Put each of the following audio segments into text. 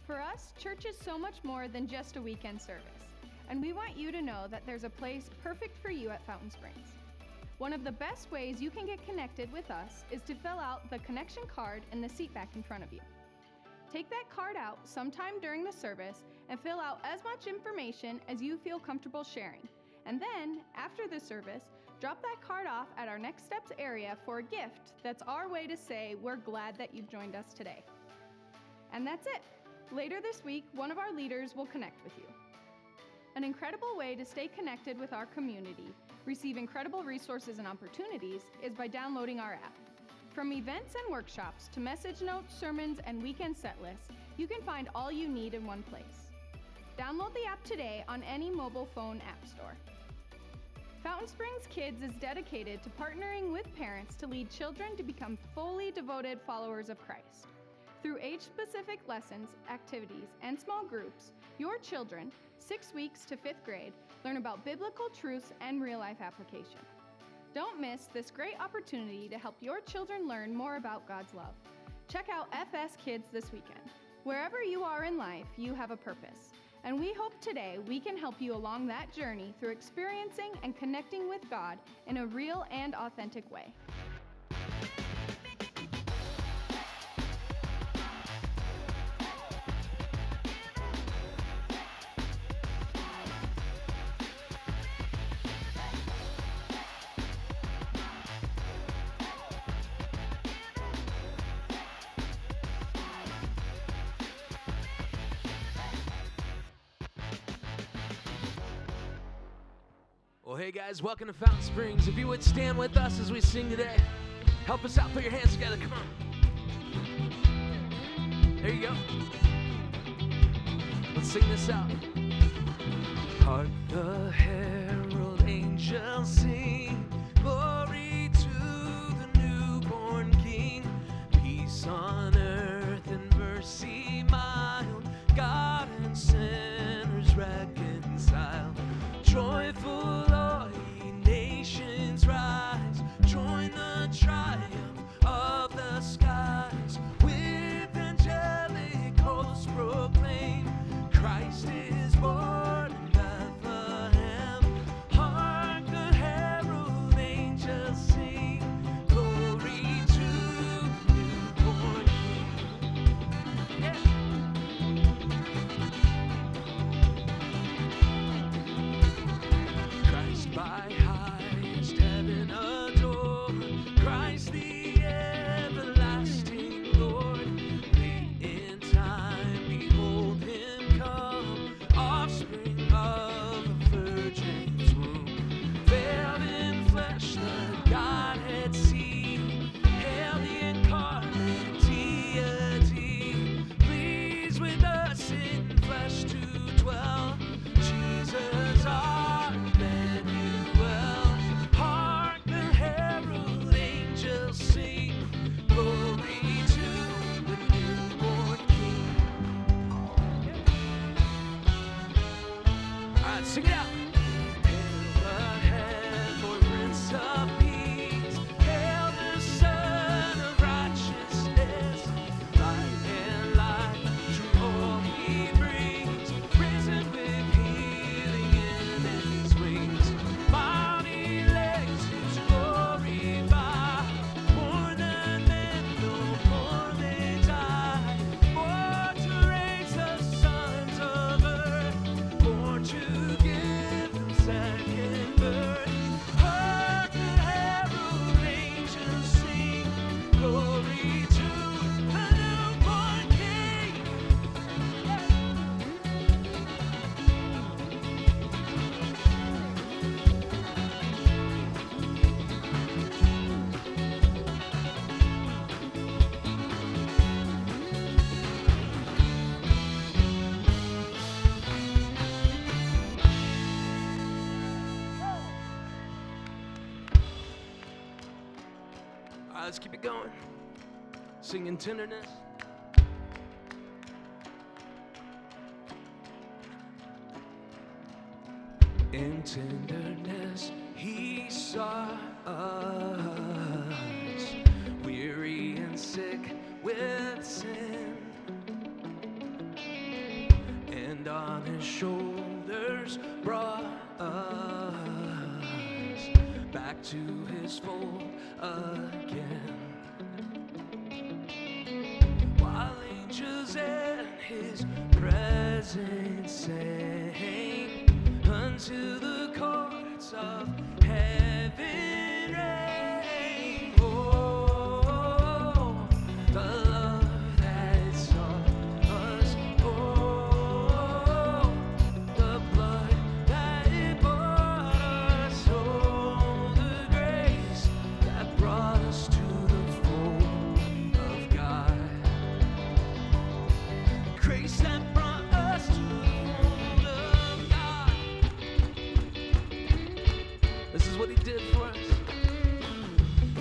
For us, church is so much more than just a weekend service, and we want you to know that there's a place perfect for you at Fountain Springs. One of the best ways you can get connected with us is to fill out the connection card in the seat back in front of you. Take that card out sometime during the service and fill out as much information as you feel comfortable sharing. And then, after the service, drop that card off at our Next Steps area for a gift that's our way to say we're glad that you've joined us today. And that's it. Later this week, one of our leaders will connect with you. An incredible way to stay connected with our community, receive incredible resources and opportunities, is by downloading our app. From events and workshops to message notes, sermons, and weekend set lists, you can find all you need in one place. Download the app today on any mobile phone app store. Fountain Springs Kids is dedicated to partnering with parents to lead children to become fully devoted followers of Christ. Through age-specific lessons, activities, and small groups, your children, 6 weeks to 5th grade, learn about biblical truths and real-life application. Don't miss this great opportunity to help your children learn more about God's love. Check out FS Kids this weekend. Wherever you are in life, you have a purpose. And we hope today we can help you along that journey through experiencing and connecting with God in a real and authentic way. Well, hey guys, welcome to Fountain Springs. If you would stand with us as we sing today, help us out, put your hands together, come on. There you go. Let's sing this out. Hark the herald angels sing, glory to the newborn King, peace on earth and mercy mild, God and sinners reconciled. Joyful all ye nations rise, join the triumph of the skies, with angelic hosts proclaim, Christ is born in Bethlehem. Hark the herald angels sing, glory to the newborn King. Yeah. By highest heaven adore, Christ the everlasting Lord. Late in time, behold him come, offspring of a virgin's womb. Veiled in flesh, the Godhead seen, hail the incarnate deity, pleased with us in flesh to dwell. Jesus our sing, glory to the newborn King. All right, sing it out. Hail the head, Lord, Prince of Peace. Hail the Son of Righteousness. Light and light, true all he brings. Risen with healing in his wings. Mighty legs, his glory by. Let's keep it going. Singing tenderness. In tenderness, he saw us, weary and sick with sin. shoulders brought us back to his fold again. While angels in his presence sang, unto the courts of heaven reign. Oh, the love that saw us. Oh, the blood that bought us. Oh, the grace that brought us to the fold of God. Grace that brought us to the fold of God. This is what he did for us.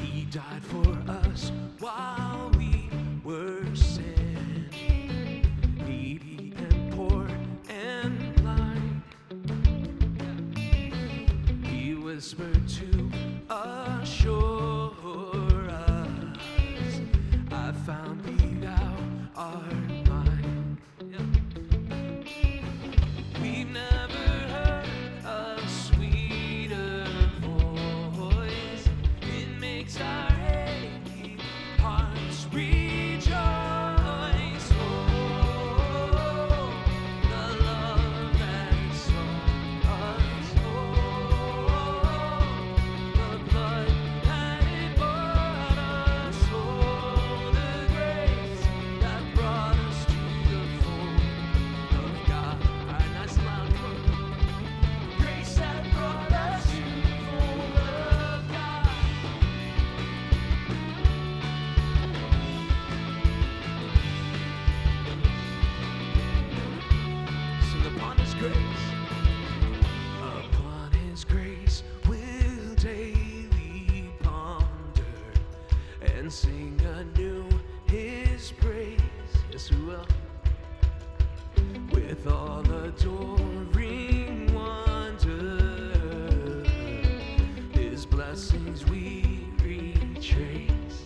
He died for us while we were sin, needy and poor and blind. He whispered to assure us, I found thee, thou art mine. We've never heard a sweeter voice. It makes our aching hearts rejoice. Oh, the love that saw us. Oh, the blood that bought us. Oh, the grace that brought us to the fold of God. All right, nice and loud. Come on. Grace that brought us to the fold of God. Sing upon his grace. Upon his grace we'll daily ponder and sing anew his praise. Yes, we will. With all adoring wonder, his blessings we retrace.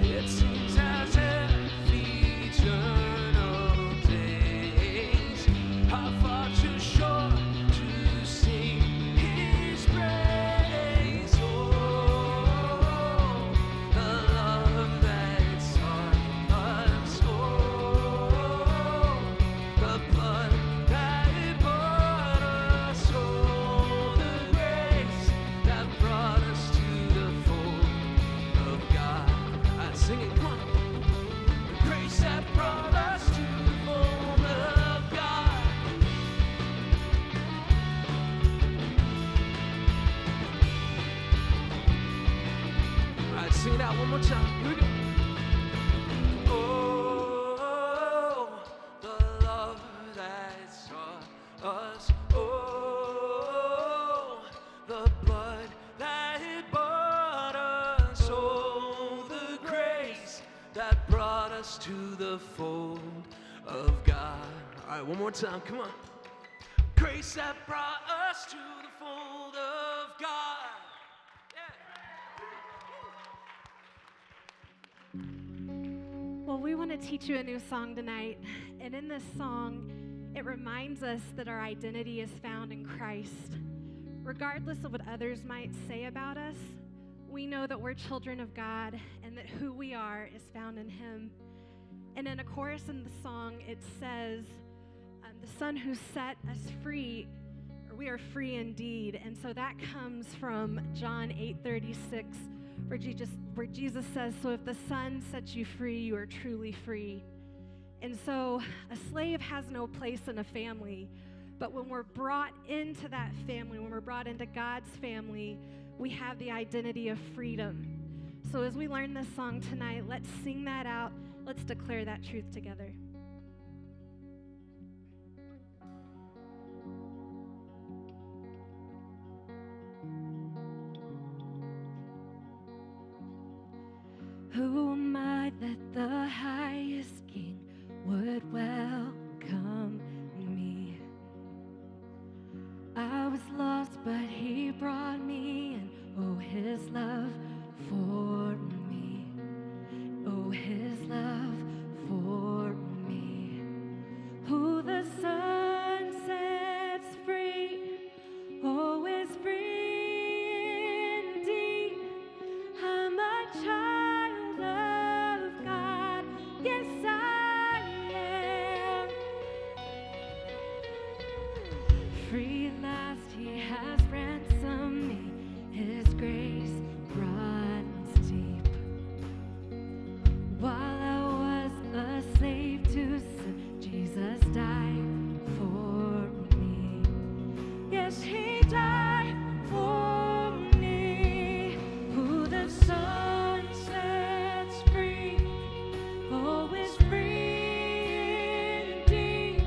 It seems as if eternal days are far too short to sing his praise. Oh, the love that saw us. Oh, the blood that bought us. Oh, the grace that brought us to the fold of God. I sing it, come on. The grace that brought us to the fold of God. All right, sing it out one more time. Here we go. Oh, the love that saw us. Oh, the blood that bought us. Oh, the grace that brought us to the fold of God. All right, one more time. Come on. Grace that brought us to the fold of God. Yeah. Well, we want to teach you a new song tonight. And in this song, it reminds us that our identity is found in Christ. Regardless of what others might say about us, we know that we're children of God and that who we are is found in Him. And in a chorus in the song, it says, the Son who set us free, or we are free indeed. And so that comes from John 8:36, where Jesus says, so if the Son sets you free, you are truly free. And so a slave has no place in a family, but when we're brought into that family, when we're brought into God's family, we have the identity of freedom. So as we learn this song tonight, let's sing that out. Let's declare that truth together. Who am I that the highest King would welcome me? I was lost, but He brought me in. Oh, His love for me. Oh, His love for me. free at last, he has ransomed me. His grace runs deep. While I was a slave to sin, Jesus died for me. Yes, he died for me. Who the Son sets free, oh, is free indeed.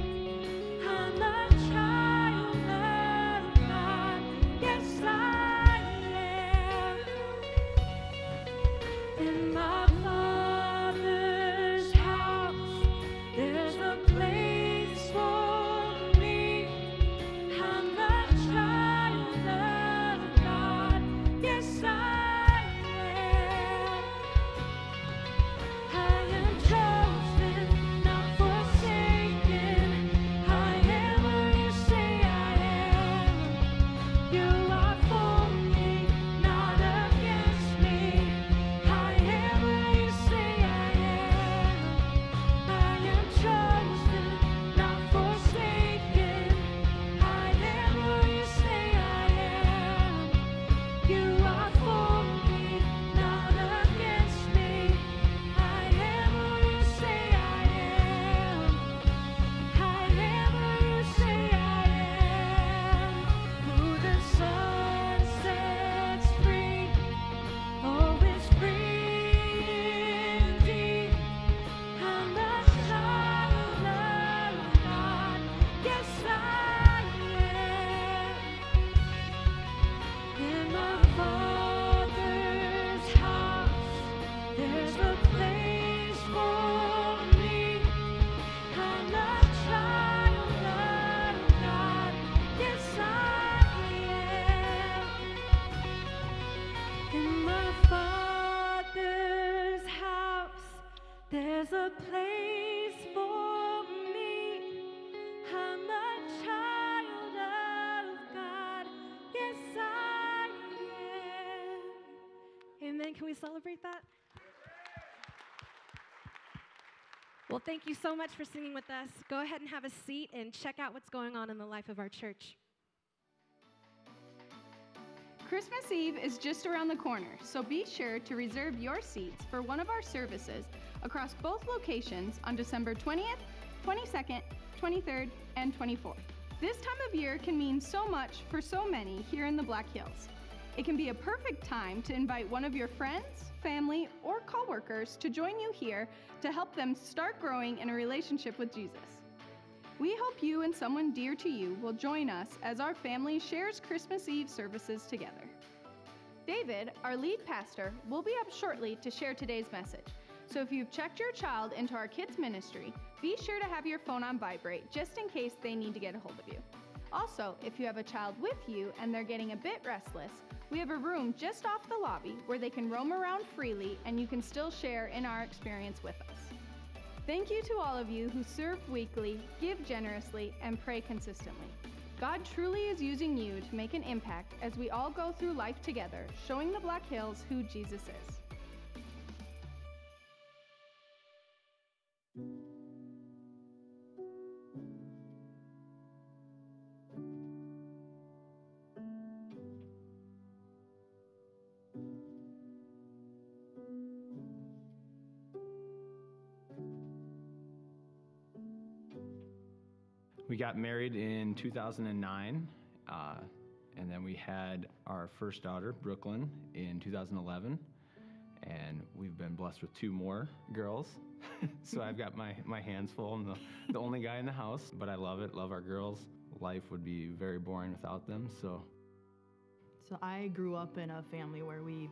I'm a child of God. Yes, I am. In my Father's house, there's a place for me. I'm a child of God. Yes, I am. I am chosen, not forsaken. I am who you say I am. You are for me, not against me. I am who you say I am. I am chosen, not forsaken. I am who you say I am. You are for me, not against me. I am who you say I am. I am who you say I am. Who the Son sets free, oh, is free indeed. I'm a child of God. Yes, I am. In my Father's house, there's a place for me. I'm a child of God. Yes, I am. In my Father's house, there's a place for me. I'm a child of God. Yes, I am. Amen. Can we celebrate that? Well, thank you so much for singing with us. Go ahead and have a seat and check out what's going on in the life of our church. Christmas Eve is just around the corner, so be sure to reserve your seats for one of our services across both locations on December 20th, 22nd, 23rd, and 24th. This time of year can mean so much for so many here in the Black Hills. It can be a perfect time to invite one of your friends, family, or coworkers to join you here to help them start growing in a relationship with Jesus. We hope you and someone dear to you will join us as our family shares Christmas Eve services together. David, our lead pastor, will be up shortly to share today's message. So if you've checked your child into our kids ministry, be sure to have your phone on vibrate just in case they need to get a hold of you. Also, if you have a child with you and they're getting a bit restless, we have a room just off the lobby where they can roam around freely and you can still share in our experience with us. Thank you to all of you who serve weekly, give generously, and pray consistently. God truly is using you to make an impact as we all go through life together, showing the Black Hills who Jesus is. We got married in 2009, and then we had our first daughter, Brooklyn, in 2011, and we've been blessed with 2 more girls. So I've got my hands full. I'm the only guy in the house, but I love it, love our girls. Life would be very boring without them, so. So I grew up in a family where we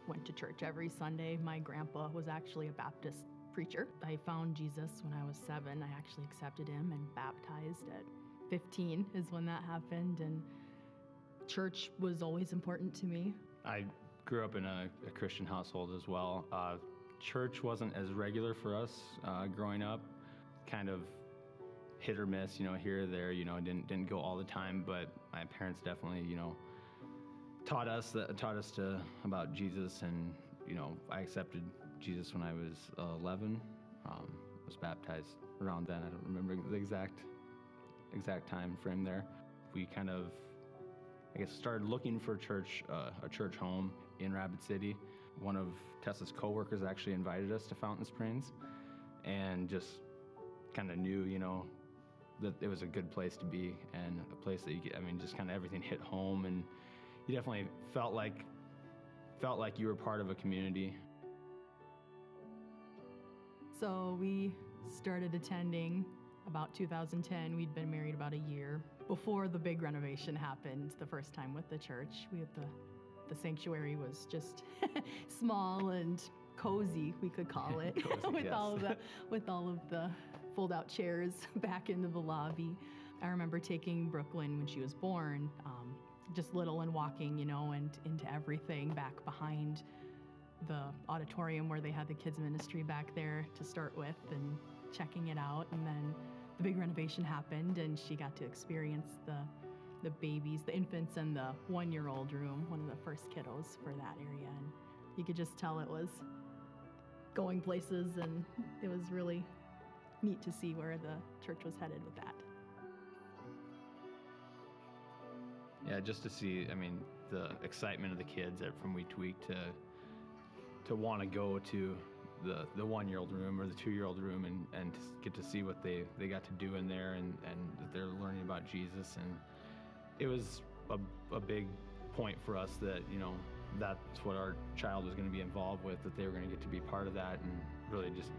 went to church every Sunday. My grandpa was actually a Baptist preacher. I found Jesus when I was 7. I actually accepted him and baptized at 15 is when that happened, and church was always important to me. I grew up in a Christian household as well. Church wasn't as regular for us growing up, kind of hit or miss, here or there, didn't go all the time, but my parents definitely, taught us about Jesus, and, I accepted Jesus when I was 11, was baptized around then. I don't remember the exact time frame there. we kind of, I guess, started looking for a church home in Rapid City. One of Tessa's coworkers actually invited us to Fountain Springs, and just kind of knew, that it was a good place to be, and a place that just kind of everything hit home, and you definitely felt like you were part of a community. So we started attending about 2010. We'd been married about a year before the big renovation happened the first time with the church. The sanctuary was just small and cozy, we could call it, Cozy, with yes. with all of the fold-out chairs back into the lobby. I remember taking Brooklyn when she was born, just little, and walking, and into everything back behind the auditorium where they had the kids ministry back there to start with, and checking it out. And then the big renovation happened, and she got to experience the babies, the infants, and the 1-year-old room, one of the first kiddos for that area. And you could just tell it was going places, and it was really neat to see where the church was headed with that. Yeah, just to see, the excitement of the kids from week to week to want to go to the 1-year-old room or the 2-year-old room and to get to see what they got to do in there, and that they're learning about Jesus. And it was a big point for us that, that's what our child was going to be involved with, that they were going to get to be part of that, and really just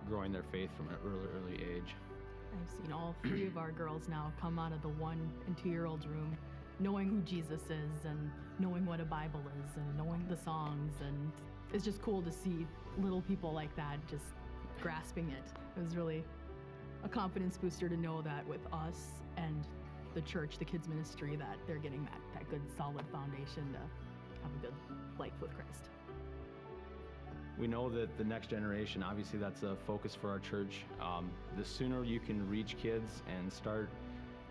growing their faith from an early age. I've seen all 3 of our girls now come out of the 1 and 2-year-old room knowing who Jesus is, and knowing what a Bible is, and knowing the songs. And it's just cool to see little people like that just grasping it. It was really a confidence booster to know that with us and the church, the kids ministry, that they're getting that good solid foundation to have a good life with Christ. We know that the next generation, obviously that's a focus for our church. The sooner you can reach kids and start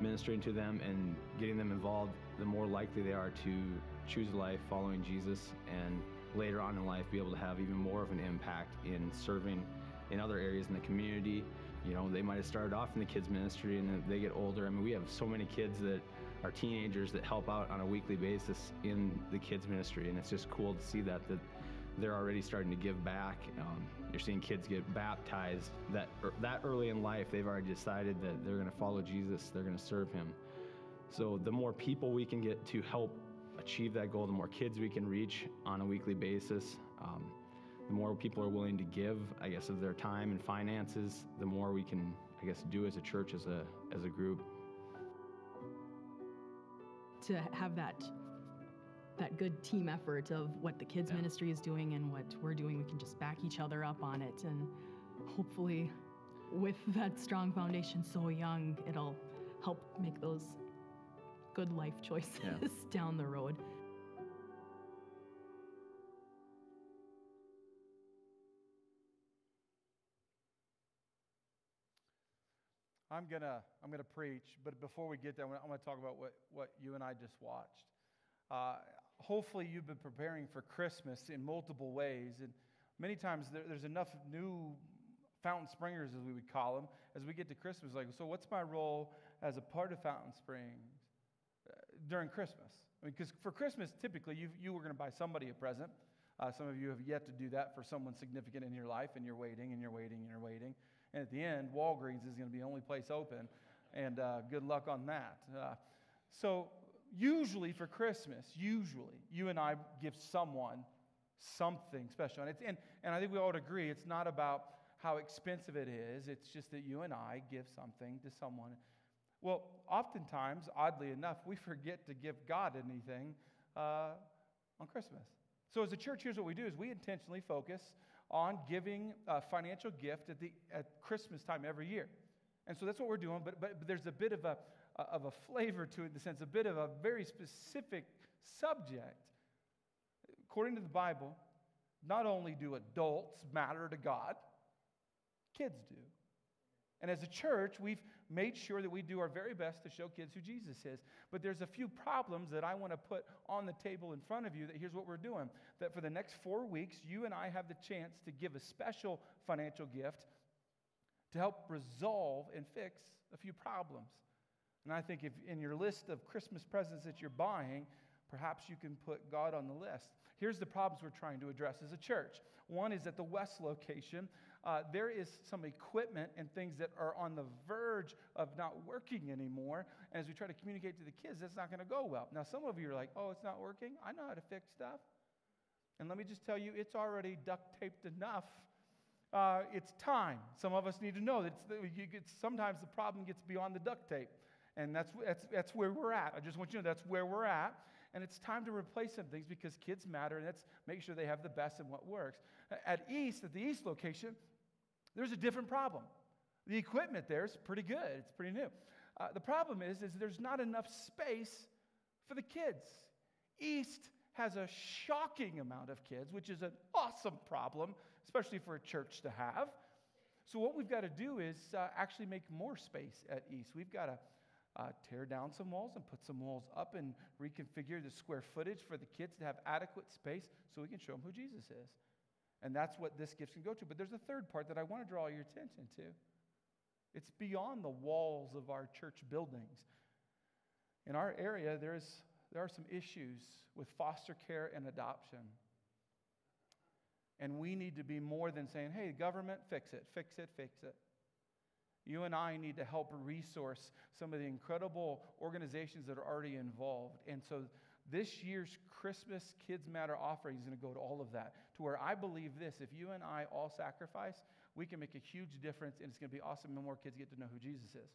ministering to them and getting them involved, the more likely they are to choose life following Jesus, and later on in life be able to have even more of an impact in serving in other areas in the community. They might have started off in the kids ministry, and then they get older. We have so many kids that are teenagers that help out on a weekly basis in the kids ministry, and it's just cool to see that they're already starting to give back. You're seeing kids get baptized that early in life. They've already decided that they're going to follow Jesus, they're going to serve him. So the more people we can get to help achieve that goal, the more kids we can reach on a weekly basis, the more people are willing to give, of their time and finances, the more we can, do as a church, as a group. To have that good team effort of what the kids ministry is doing and what we're doing, we can just back each other up on it, and hopefully with that strong foundation so young, it'll help make those good life choices down the road. I'm gonna preach, but before we get there, I want to talk about what you and I just watched. Hopefully you've been preparing for Christmas in multiple ways, and many times there's enough new Fountain Springers, as we would call them, as we get to Christmas, like, so what's my role as a part of Fountain Springs during Christmas? Because for Christmas, typically you were going to buy somebody a present. Some of you have yet to do that for someone significant in your life, and you're waiting and you're waiting and you're waiting. And at the end, Walgreens is going to be the only place open, and good luck on that. So usually for Christmas, you and I give someone something special. And I think we all agree it's not about how expensive it is. It's just that you and I give something to someone. Well, oftentimes, oddly enough, we forget to give God anything on Christmas. So as a church, here's what we do, is we intentionally focus on giving a financial gift at Christmas time every year. And so that's what we're doing, but there's a bit of a flavor to it, in the sense, a bit of a very specific subject. According to the Bible, not only do adults matter to God, kids do. And as a church, we've made sure that we do our very best to show kids who Jesus is. But there's a few problems that I want to put on the table in front of you, that here's what we're doing. That for the next 4 weeks, you and I have the chance to give a special financial gift to help resolve and fix a few problems. And I think if in your list of Christmas presents that you're buying, perhaps you can put God on the list. Here's the problems we're trying to address as a church. One is at the West location, there is some equipment and things that are on the verge of not working anymore. And as we try to communicate to the kids, that's not going to go well. Now, some of you are like, oh, it's not working? I know how to fix stuff. And let me just tell you, it's already duct taped enough. It's time. Some of us need to know that sometimes the problem gets beyond the duct tape. And that's where we're at. I just want you to know that's where we're at. And it's time to replace some things because kids matter, and let's make sure they have the best in what works. At the East location, there's a different problem. The equipment there is pretty good. It's pretty new. The problem is there's not enough space for the kids. East has a shocking amount of kids, which is an awesome problem, especially for a church to have. So what we've got to do is actually make more space at East. We've got to tear down some walls and put some walls up and reconfigure the square footage for the kids to have adequate space so we can show them who Jesus is. And that's what this gift can go to. But there's a third part that I want to draw your attention to. It's beyond the walls of our church buildings. In our area, there are some issues with foster care and adoption. And we need to be more than saying, hey, government, fix it, fix it, fix it. You and I need to help resource some of the incredible organizations that are already involved. And so this year's Christmas Kids Matter offering is going to go to all of that, to where I believe this: if you and I all sacrifice, we can make a huge difference, and it's going to be awesome when more kids get to know who Jesus is.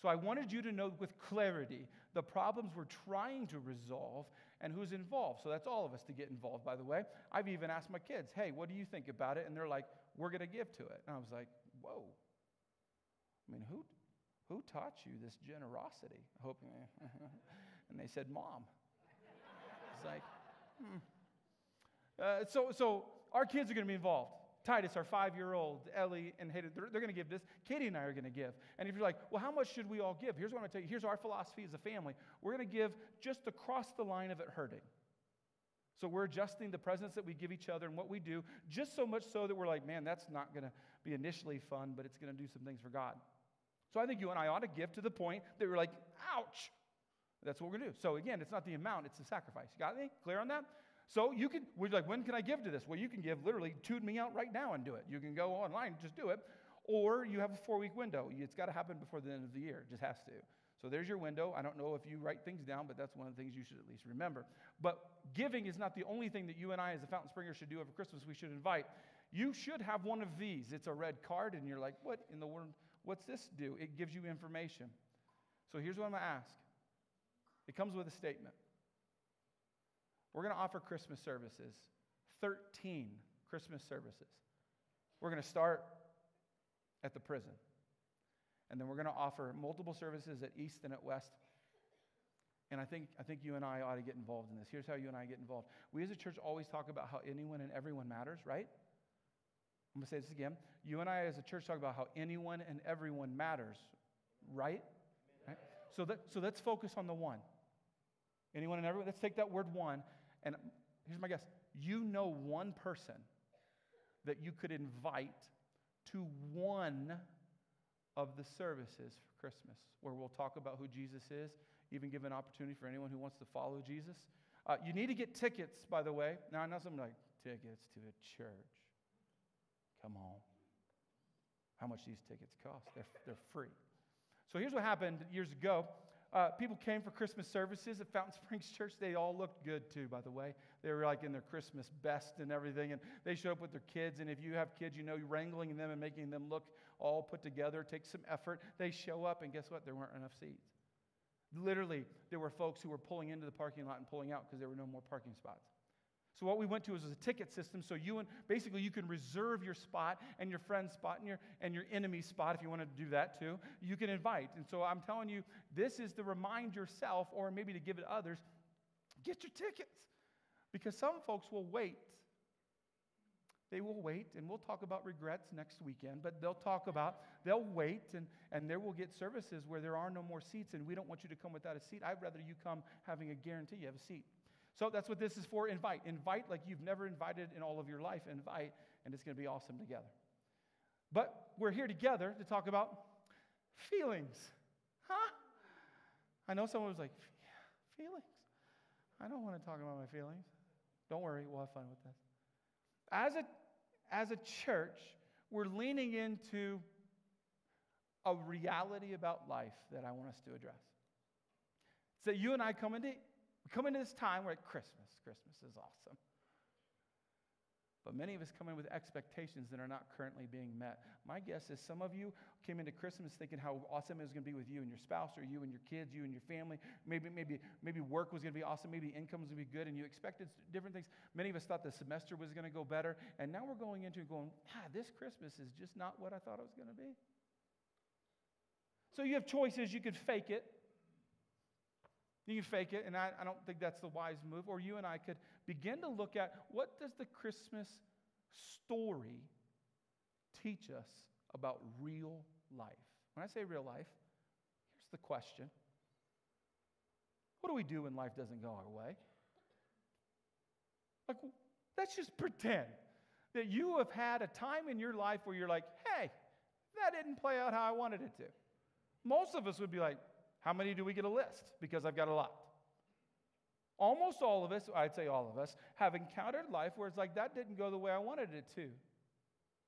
So I wanted you to know with clarity the problems we're trying to resolve and who's involved. So that's all of us to get involved, by the way. I've even asked my kids, hey, what do you think about it? And they're like, we're going to give to it. And I was like, whoa. I mean, who taught you this generosity? I hope, and they said, Mom. It's like, So our kids are going to be involved. Titus, our 5-year-old, Ellie and Hayden, they're going to give this. Katie and I are going to give. And if you're like, well, how much should we all give? Here's what I'm going to tell you. Here's our philosophy as a family. We're going to give just across the line of it hurting. So we're adjusting the presents that we give each other and what we do, just so much so that we're like, man, that's not going to be initially fun, but it's going to do some things for God. So I think you and I ought to give to the point that we're like, ouch. That's what we're going to do. So again, it's not the amount, it's the sacrifice. You got me? Clear on that? So we're like, when can I give to this? Well, you can give literally, tune me out right now and do it. You can go online, just do it. Or you have a 4-week window. It's got to happen before the end of the year. It just has to. So there's your window. I don't know if you write things down, but that's one of the things you should at least remember. But giving is not the only thing that you and I as the Fountain Springers should do over Christmas. We should invite. You should have one of these. It's a red card, and you're like, what in the world? What's this do? It gives you information. So here's what I'm going to ask. It comes with a statement. We're going to offer Christmas services, 13 Christmas services. We're going to start at the prison. And then we're going to offer multiple services at East and at West. And I think you and I ought to get involved in this. Here's how you and I get involved. We as a church always talk about how anyone and everyone matters, right? I'm going to say this again. You and I as a church talk about how anyone and everyone matters, right? Right? So let's focus on the one. Anyone and everyone. Let's take that word one. And here's my guess. You know one person that you could invite to one of the services for Christmas, where we'll talk about who Jesus is, even give an opportunity for anyone who wants to follow Jesus. You need to get tickets, by the way. Now, I know something like, tickets to a church. Come on. How much these tickets cost? They're free. So here's what happened years ago. People came for Christmas services at Fountain Springs Church. They all looked good, too, by the way. They were like in their Christmas best and everything, and they showed up with their kids. And if you have kids, you know wrangling them and making them look all put together takes some effort. They show up, and guess what? There weren't enough seats. Literally, there were folks who were pulling into the parking lot and pulling out because there were no more parking spots. So what we went to was a ticket system, so you can reserve your spot and your friend's spot and your enemy's spot if you want to do that too. You can invite. And so I'm telling you, this is to remind yourself, or maybe to give it to others, get your tickets. Because some folks will wait. They will wait, and we'll talk about regrets next weekend, but they'll wait, and there will get services where there are no more seats, and we don't want you to come without a seat. I'd rather you come having a guarantee you have a seat. So that's what this is for. Invite. Invite like you've never invited in all of your life. Invite, and it's going to be awesome together. But we're here together to talk about feelings. Huh? I know someone was like, feelings? I don't want to talk about my feelings. Don't worry, we'll have fun with this. As a church, we're leaning into a reality about life that I want us to address. So you and I come into this time where Christmas is awesome. But many of us come in with expectations that are not currently being met. My guess is some of you came into Christmas thinking how awesome it was going to be with you and your spouse, or you and your kids, you and your family. Maybe work was going to be awesome. Maybe income was going to be good, and you expected different things. Many of us thought the semester was going to go better, and now we're going into it going, this Christmas is just not what I thought it was going to be. So you have choices. You could fake it. You can fake it, and I don't think that's the wise move. Or you and I could begin to look at, what does the Christmas story teach us about real life? When I say real life, here's the question. What do we do when life doesn't go our way? Like, let's just pretend that you have had a time in your life where you're like, hey, that didn't play out how I wanted it to. Most of us would be like, how many do we get a list? Because I've got a lot. Almost all of us, I'd say all of us, have encountered life where it's like, that didn't go the way I wanted it to.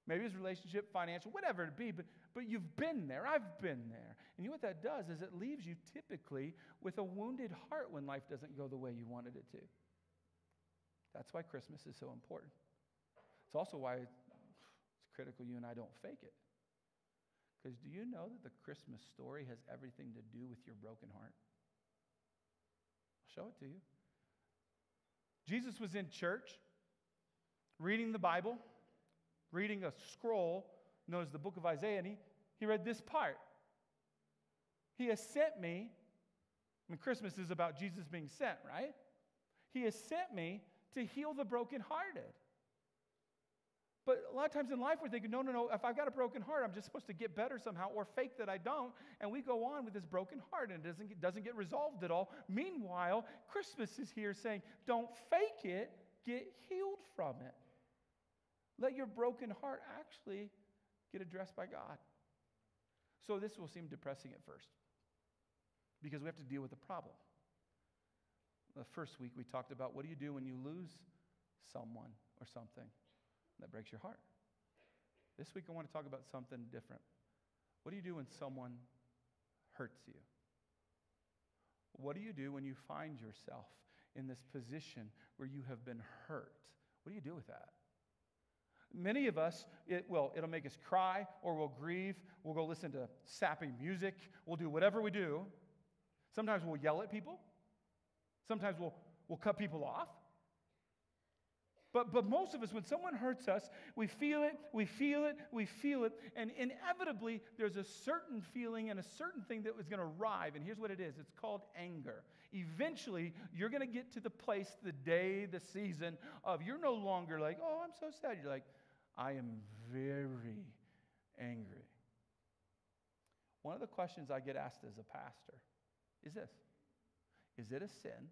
Maybe it's relationship, financial, whatever it be, but you've been there. I've been there. And you know what that does is it leaves you typically with a wounded heart when life doesn't go the way you wanted it to. That's why Christmas is so important. It's also why it's critical you and I don't fake it. Because do you know that the Christmas story has everything to do with your broken heart? I'll show it to you. Jesus was in church, reading the Bible, reading a scroll known as the book of Isaiah, and he read this part. He has sent me, Christmas is about Jesus being sent, right? He has sent me to heal the brokenhearted. But a lot of times in life we're thinking, no, if I've got a broken heart, I'm just supposed to get better somehow, or fake that I don't, and we go on with this broken heart, and it doesn't get resolved at all. Meanwhile, Christmas is here saying, don't fake it, get healed from it. Let your broken heart actually get addressed by God. So this will seem depressing at first, because we have to deal with the problem. The first week we talked about, what do you do when you lose someone or something that breaks your heart? This week I want to talk about something different. What do you do when someone hurts you? What do you do when you find yourself in this position where you have been hurt? What do you do with that? Many of us, it'll make us cry, or we'll grieve. We'll go listen to sappy music. We'll do whatever we do. Sometimes we'll yell at people. Sometimes we'll cut people off. But most of us, when someone hurts us, we feel it, and inevitably there's a certain feeling and a certain thing that is going to arrive, and here's what it is. It's called anger. Eventually, you're going to get to the place, the day, the season of you're no longer like, oh, I'm so sad. You're like, I am very angry. One of the questions I get asked as a pastor is this: is it a sin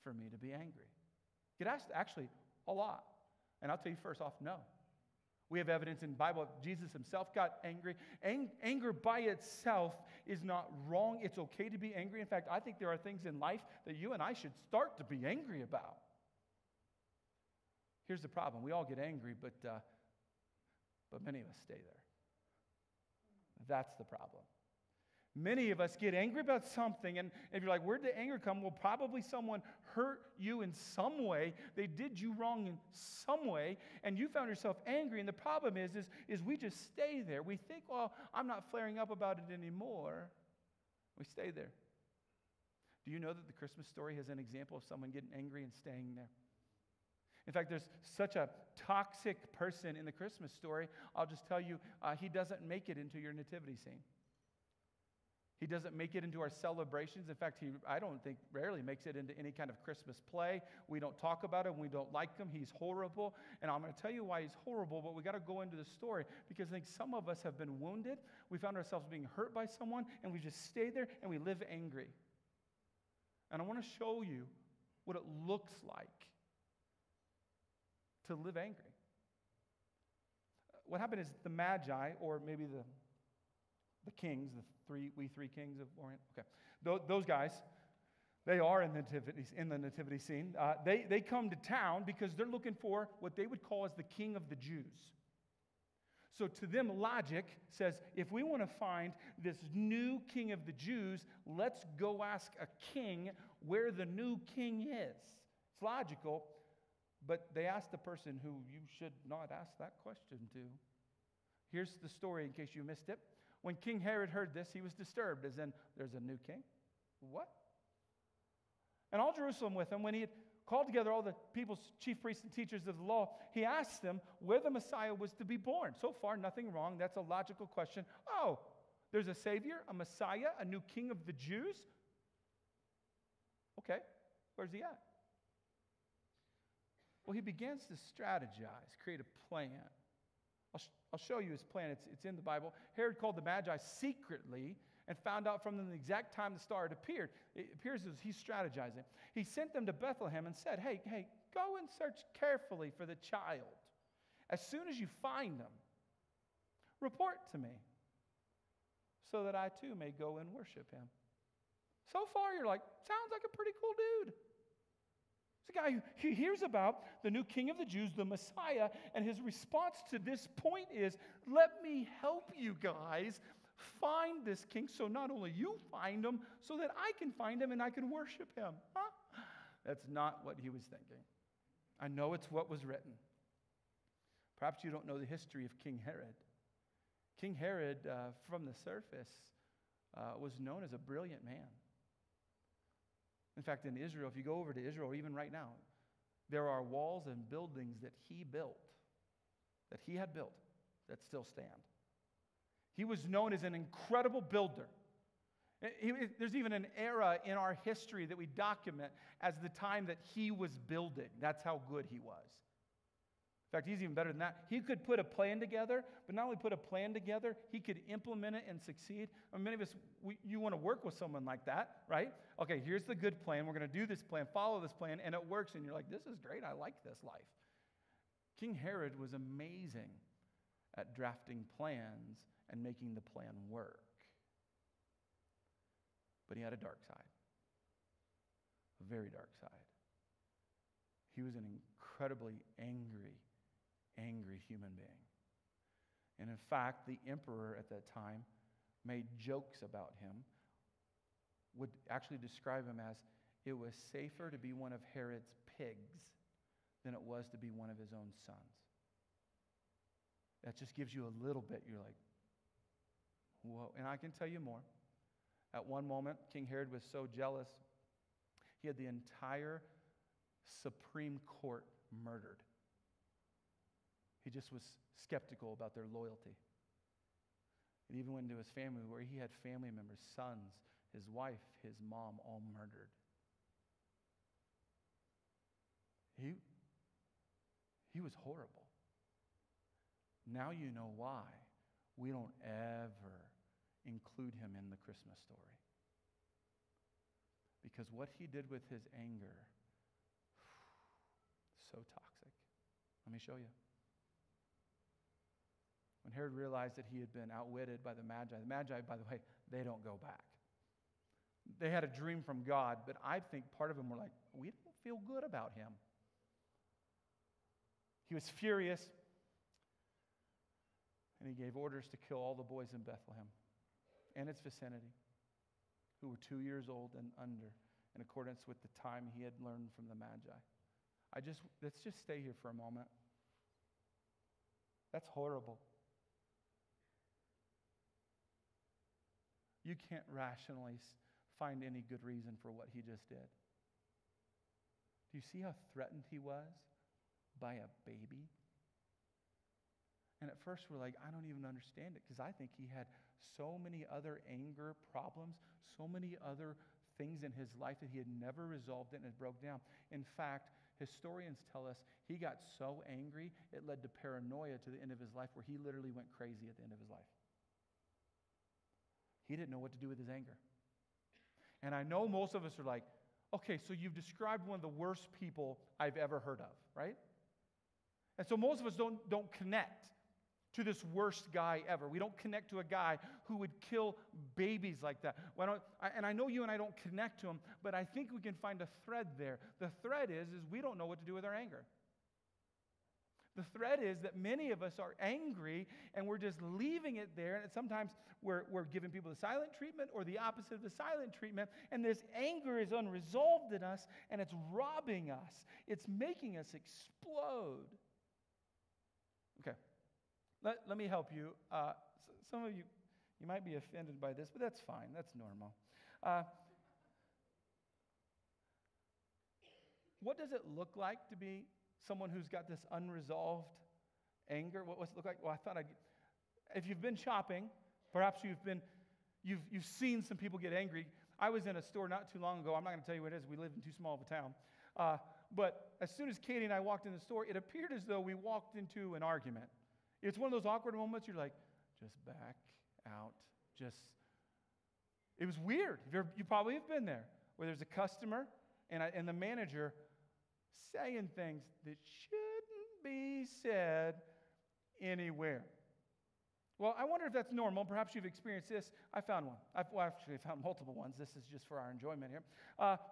for me to be angry? Get asked actually a lot. And I'll tell you first off, no. We have evidence in the Bible. Jesus himself got angry. Anger by itself is not wrong. It's okay to be angry. In fact, I think there are things in life that you and I should start to be angry about. Here's the problem. We all get angry, but many of us stay there. That's the problem. Many of us get angry about something, and if you're like, where'd the anger come? Well, probably someone hurt you in some way. They did you wrong in some way, and you found yourself angry. And the problem is we just stay there. We think, well, I'm not flaring up about it anymore. We stay there. Do you know that the Christmas story has an example of someone getting angry and staying there? In fact, there's such a toxic person in the Christmas story. I'll just tell you, he doesn't make it into your nativity scene. He doesn't make it into our celebrations. In fact, I don't think rarely makes it into any kind of Christmas play. We don't talk about him. We don't like him. He's horrible. And I'm going to tell you why he's horrible, but we got to go into the story because I think some of us have been wounded. We found ourselves being hurt by someone, and we just stay there and we live angry. And I want to show you what it looks like to live angry. What happened is the Magi, or maybe the kings, we three kings of Orient. Okay, those guys, they are in the nativity scene. They come to town because they're looking for what they would call as the king of the Jews. So to them, logic says, if we want to find this new king of the Jews, let's go ask a king where the new king is. It's logical, but they asked the person who you should not ask that question to. Here's the story in case you missed it. When King Herod heard this, he was disturbed, as in, there's a new king? What? And all Jerusalem with him, when he had called together all the people's chief priests and teachers of the law, he asked them where the Messiah was to be born. So far, nothing wrong. That's a logical question. Oh, there's a Savior, a Messiah, a new king of the Jews? Okay, where's he at? Well, he begins to strategize, create a plan. I'll show you his plan. It's in the Bible. Herod called the Magi secretly and found out from them the exact time the star had appeared. It appears as he's strategizing. He sent them to Bethlehem and said, hey, go and search carefully for the child. As soon as you find him, report to me so that I too may go and worship him. So far, you're like, sounds like a pretty cool dude. It's a guy who hears about the new king of the Jews, the Messiah, and his response to this point is, let me help you guys find this king so not only you find him, so that I can find him and I can worship him. Huh? That's not what he was thinking. I know it's what was written. Perhaps you don't know the history of King Herod. King Herod, from the surface, was known as a brilliant man. In fact, in Israel, if you go over to Israel, even right now, there are walls and buildings that he had built, that still stand. He was known as an incredible builder. There's even an era in our history that we document as the time that he was building. That's how good he was. In fact, he's even better than that. He could put a plan together, but not only put a plan together, he could implement it and succeed. I mean, many of us, you want to work with someone like that, right? Okay, here's the good plan. We're going to do this plan, follow this plan, and it works. And you're like, this is great. I like this life. King Herod was amazing at drafting plans and making the plan work. But he had a dark side, a very dark side. He was an incredibly angry human being. And in fact, the emperor at that time made jokes about him, would actually describe him as, it was safer to be one of Herod's pigs than it was to be one of his own sons. That just gives you a little bit, you're like, whoa. And I can tell you more. At one moment, King Herod was so jealous, he had the entire Supreme Court murdered. He just was skeptical about their loyalty. It even went into his family where he had family members, sons, his wife, his mom, all murdered. He was horrible. Now you know why we don't ever include him in the Christmas story. Because what he did with his anger, so toxic. Let me show you. When Herod realized that he had been outwitted by the Magi, by the way, they don't go back. They had a dream from God, but I think part of them were like, we don't feel good about him. He was furious, and he gave orders to kill all the boys in Bethlehem and its vicinity who were 2 years old and under, in accordance with the time he had learned from the Magi. Let's just stay here for a moment. That's horrible. You can't rationally find any good reason for what he just did. Do you see how threatened he was by a baby? And at first we're like, I don't even understand it, because I think he had so many other anger problems, so many other things in his life that he had never resolved it and it broke down. In fact, historians tell us he got so angry, it led to paranoia to the end of his life, where he literally went crazy at the end of his life. He didn't know what to do with his anger. And I know most of us are like, okay, so you've described one of the worst people I've ever heard of, right? And so most of us don't connect to this worst guy ever. We don't connect to a guy who would kill babies like that. And I know you and I don't connect to him, but I think we can find a thread there. The thread is we don't know what to do with our anger. The thread is that many of us are angry and we're just leaving it there. And sometimes we're giving people the silent treatment or the opposite of the silent treatment. And this anger is unresolved in us and it's robbing us. It's making us explode. Okay. Let me help you. Some of you might be offended by this, but that's fine. That's normal. What does it look like to be someone who's got this unresolved anger? What's it look like? Well, if you've been shopping, perhaps you've seen some people get angry. I was in a store not too long ago. I'm not going to tell you what it is. We live in too small of a town. But as soon as Katie and I walked in the store, it appeared as though we walked into an argument. It's one of those awkward moments you're like, just back out. It was weird. You probably have been there, where there's a customer and the manager saying things that shouldn't be said anywhere. Well, I wonder if that's normal. Perhaps you've experienced this. I found one. I've found multiple ones. This is just for our enjoyment here.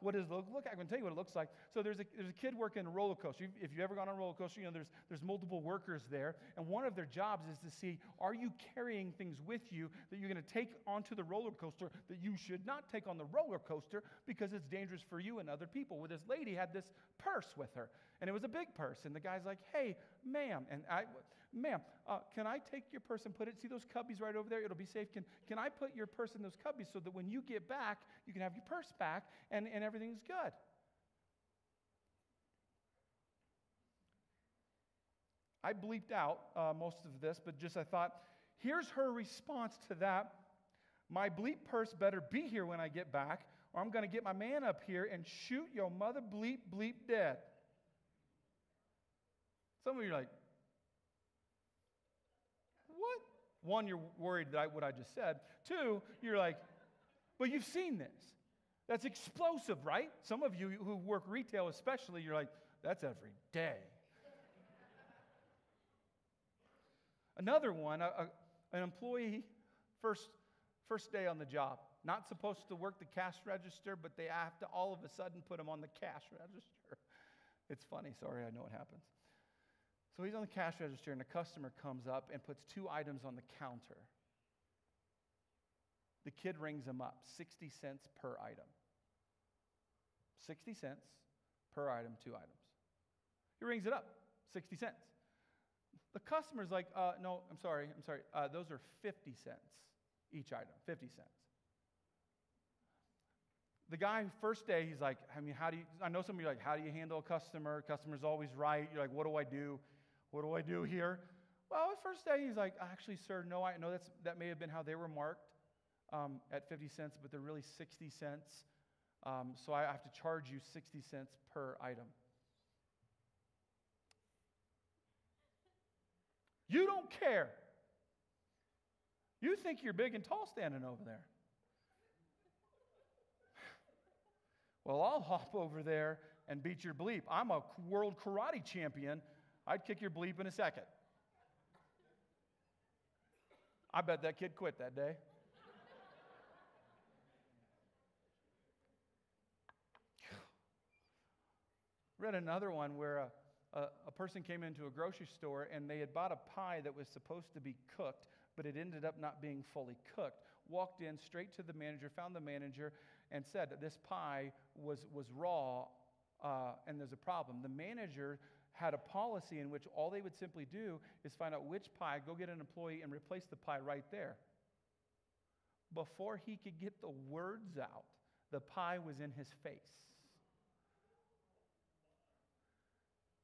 What does it look like? I can tell you what it looks like. So there's a kid working a roller coaster. If you've ever gone on a roller coaster, there's multiple workers there, and one of their jobs is to see, are you carrying things with you that you're going to take onto the roller coaster that you should not take on the roller coaster because it's dangerous for you and other people. Well, this lady had this purse with her, and it was a big purse, and the guy's like, hey, ma'am, can I take your purse and put it? See those cubbies right over there? It'll be safe. Can I put your purse in those cubbies so that when you get back, you can have your purse back and everything's good? I bleeped out most of this, but I thought, here's her response to that. My bleep purse better be here when I get back, or I'm going to get my man up here and shoot your mother bleep dead. Some of you are like, what? One, you're worried that what I just said. Two, you're like, but you've seen this. That's explosive, right? Some of you who work retail especially, you're like, that's every day. Another one, an employee, first day on the job, not supposed to work the cash register, but they have to all of a sudden put him on the cash register. It's funny, sorry, I know what happens. So he's on the cash register, and a customer comes up and puts 2 items on the counter. The kid rings him up, 60 cents per item. 60 cents per item, 2 items. He rings it up, 60 cents. The customer's like, no, I'm sorry. Those are 50 cents each item, 50 cents. The guy, first day, he's like, I know some of you are like, how do you handle a customer? Customer's always right. You're like, what do I do? What do I do here? Well, the first day, he's like, actually, sir, no, I know that may have been how they were marked at 50 cents, but they're really 60 cents. So I have to charge you 60 cents per item. You don't care. You think you're big and tall standing over there. Well, I'll hop over there and beat your bleep. I'm a world karate champion. I'd kick your bleep in a second. I bet that kid quit that day. Read another one where a person came into a grocery store and they had bought a pie that was supposed to be cooked, but it ended up not being fully cooked. Walked in straight to the manager, found the manager, and said that this pie was raw and there's a problem. The manager had a policy in which all they would simply do is find out which pie, go get an employee and replace the pie right there. Before he could get the words out, the pie was in his face.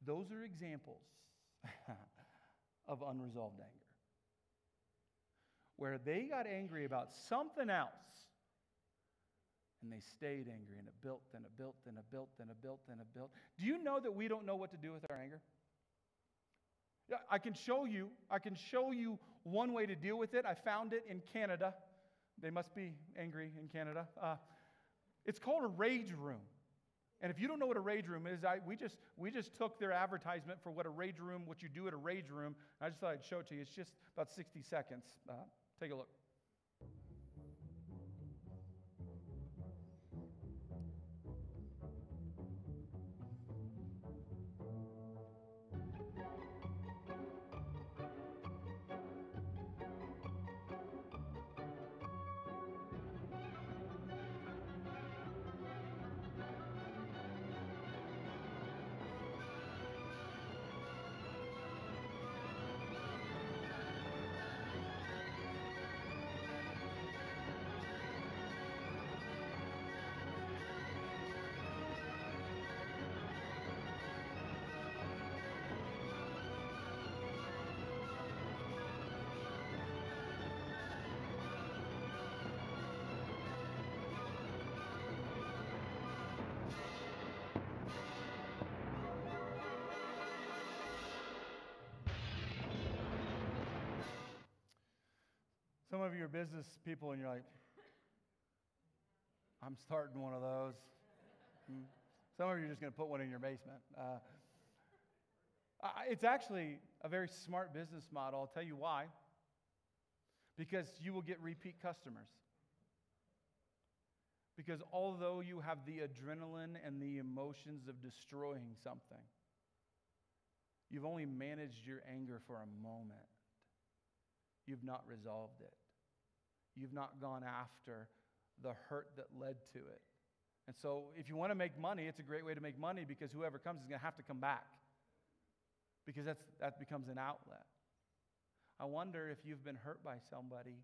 Those are examples of unresolved anger, where they got angry about something else, and they stayed angry, and it built, and it built, and it built, and it built, and it built. Do you know that we don't know what to do with our anger? Yeah, I can show you one way to deal with it. I found it in Canada. They must be angry in Canada. It's called a rage room. And if you don't know what a rage room is, we just took their advertisement for what a rage room, what you do at a rage room. I just thought I'd show it to you. It's just about 60 seconds. Take a look. Some of you are business people and you're like, I'm starting one of those. Some of you are just going to put one in your basement. It's actually a very smart business model. I'll tell you why. Because you will get repeat customers. Because although you have the adrenaline and the emotions of destroying something, you've only managed your anger for a moment. You've not resolved it. You've not gone after the hurt that led to it. And so if you want to make money, it's a great way to make money because whoever comes is going to have to come back. Because that becomes an outlet. I wonder if you've been hurt by somebody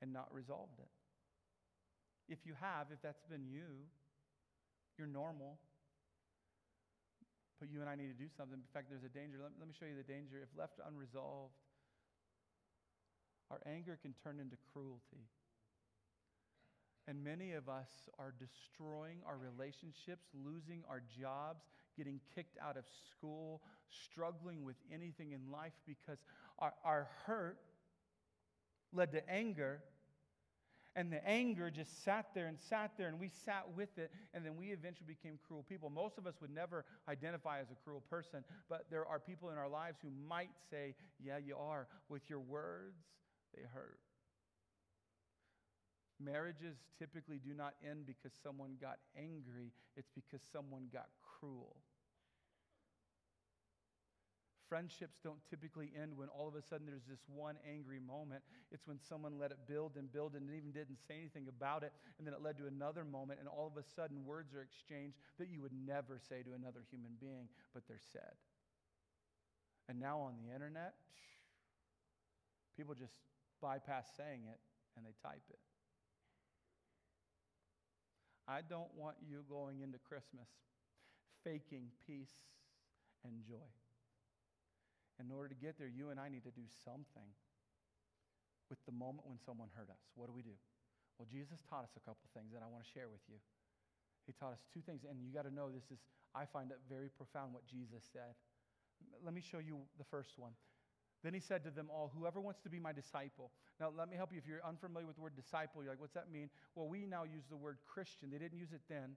and not resolved it. If you have, if that's been you, you're normal. But you and I need to do something. In fact, there's a danger. Let me show you the danger. If left unresolved, our anger can turn into cruelty. And many of us are destroying our relationships, losing our jobs, getting kicked out of school, struggling with anything in life because our hurt led to anger. And the anger just sat there, and we sat with it, and then we eventually became cruel people. Most of us would never identify as a cruel person, but there are people in our lives who might say, yeah, you are. With your words, they hurt. Marriages typically do not end because someone got angry. It's because someone got cruel. Friendships don't typically end when all of a sudden there's this one angry moment. It's when someone let it build and even didn't say anything about it, and then it led to another moment, and all of a sudden words are exchanged that you would never say to another human being, but they're said. And now on the internet, people just bypass saying it, and they type it. I don't want you going into Christmas faking peace and joy. In order to get there, you and I need to do something with the moment when someone hurt us. What do we do? Well, Jesus taught us a couple things that I want to share with you. He taught us two things, and you got to know this is, I find it very profound what Jesus said. Let me show you the first one. Then he said to them all, whoever wants to be my disciple. Now, let me help you. If you're unfamiliar with the word disciple, you're like, what's that mean? Well, we now use the word Christian. They didn't use it then.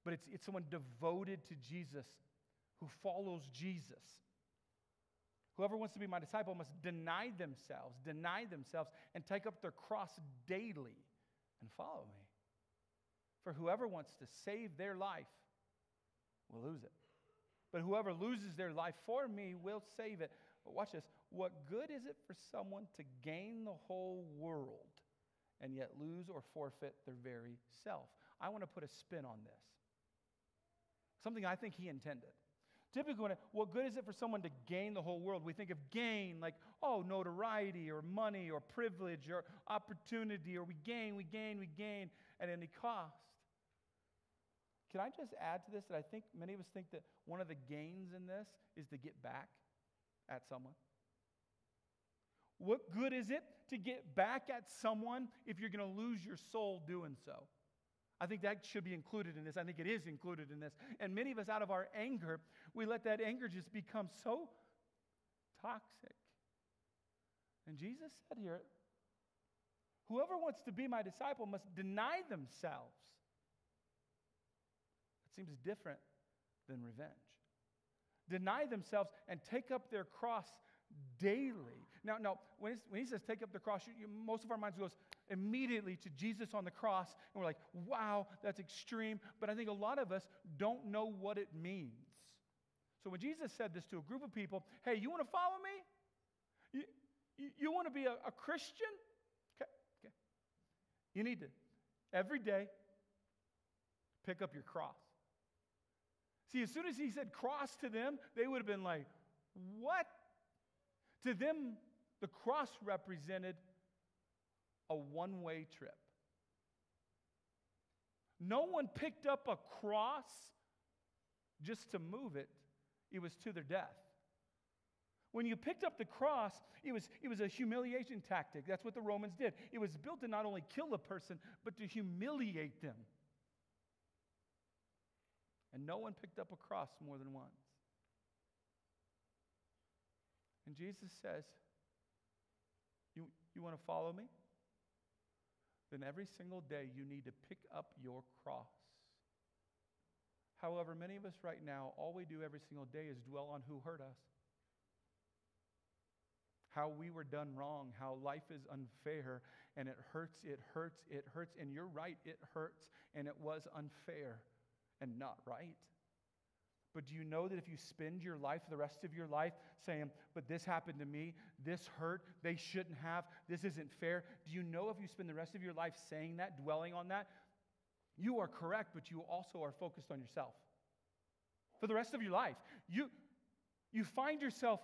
But it's someone devoted to Jesus, who follows Jesus. Whoever wants to be my disciple must deny themselves, and take up their cross daily and follow me. For whoever wants to save their life will lose it. But whoever loses their life for me will save it. But watch this. What good is it for someone to gain the whole world and yet lose or forfeit their very self? I want to put a spin on this. Something I think he intended. Typically, what good is it for someone to gain the whole world? We think of gain like, oh, notoriety or money or privilege or opportunity, or we gain, at any cost. Can I just add to this that I think many of us think that one of the gains in this is to get back at someone? What good is it to get back at someone if you're going to lose your soul doing so? I think that should be included in this. I think it is included in this. And many of us, out of our anger, we let that anger just become so toxic. And Jesus said here, whoever wants to be my disciple must deny themselves. Seems different than revenge. Deny themselves and take up their cross daily. Now, when he says take up the cross, most of our minds goes immediately to Jesus on the cross, and we're like, wow, that's extreme. But I think a lot of us don't know what it means. So when Jesus said this to a group of people, hey, you want to follow me? You want to be a Christian? Okay. You need to, every day, pick up your cross. See, as soon as he said cross to them, they would have been like, what? To them, the cross represented a one-way trip. No one picked up a cross just to move it. It was to their death. When you picked up the cross, it was a humiliation tactic. That's what the Romans did. It was built to not only kill a person, but to humiliate them. And no one picked up a cross more than once. And Jesus says, you want to follow me? Then every single day you need to pick up your cross. However, many of us right now, all we do every single day is dwell on who hurt us. How we were done wrong, how life is unfair, and it hurts, and you're right, it hurts, and it was unfair and not right. But do you know that if you spend your life, the rest of your life, saying, but this happened to me, this hurt, they shouldn't have, this isn't fair, do you know if you spend the rest of your life saying that, dwelling on that, you are correct, but you also are focused on yourself. For the rest of your life, you find yourself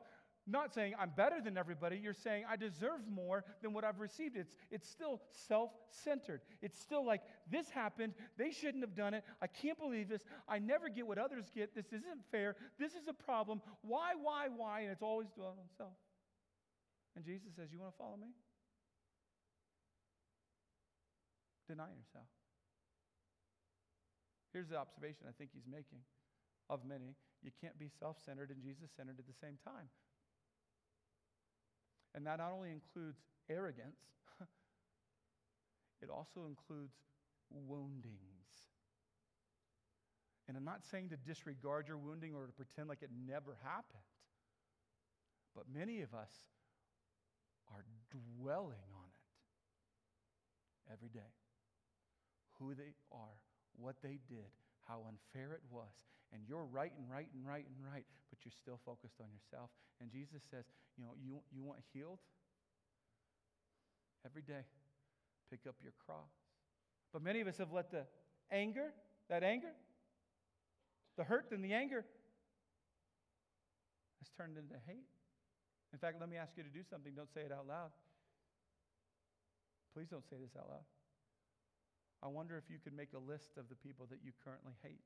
not saying, I'm better than everybody. You're saying, I deserve more than what I've received. It's still self-centered. It's still like, this happened. They shouldn't have done it. I can't believe this. I never get what others get. This isn't fair. This is a problem. Why? And it's always dwelling on self. And Jesus says, you want to follow me? Deny yourself. Here's the observation I think he's making of many. You can't be self-centered and Jesus-centered at the same time. And that not only includes arrogance, it also includes woundings. And I'm not saying to disregard your wounding or to pretend like it never happened. But many of us are dwelling on it every day. Who they are, what they did, how unfair it was. And you're right, but you're still focused on yourself. And Jesus says, you want healed? Every day, pick up your cross. But many of us have let the anger, the hurt and the anger has turned into hate. In fact, let me ask you to do something. Don't say it out loud. Please don't say this out loud. I wonder if you could make a list of the people that you currently hate.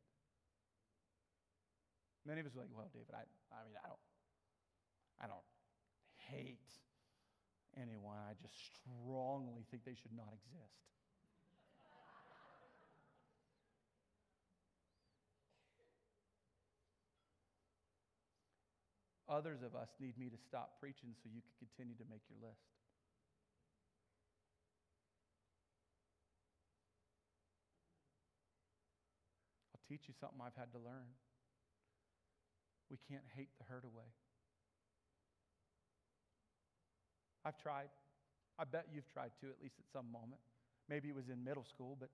Many of us are like, well, David, I don't hate anyone. I just strongly think they should not exist. Others of us need me to stop preaching so you can continue to make your list. I'll teach you something I've had to learn. We can't hate the hurt away. I've tried. I bet you've tried too, at least at some moment. Maybe it was in middle school, but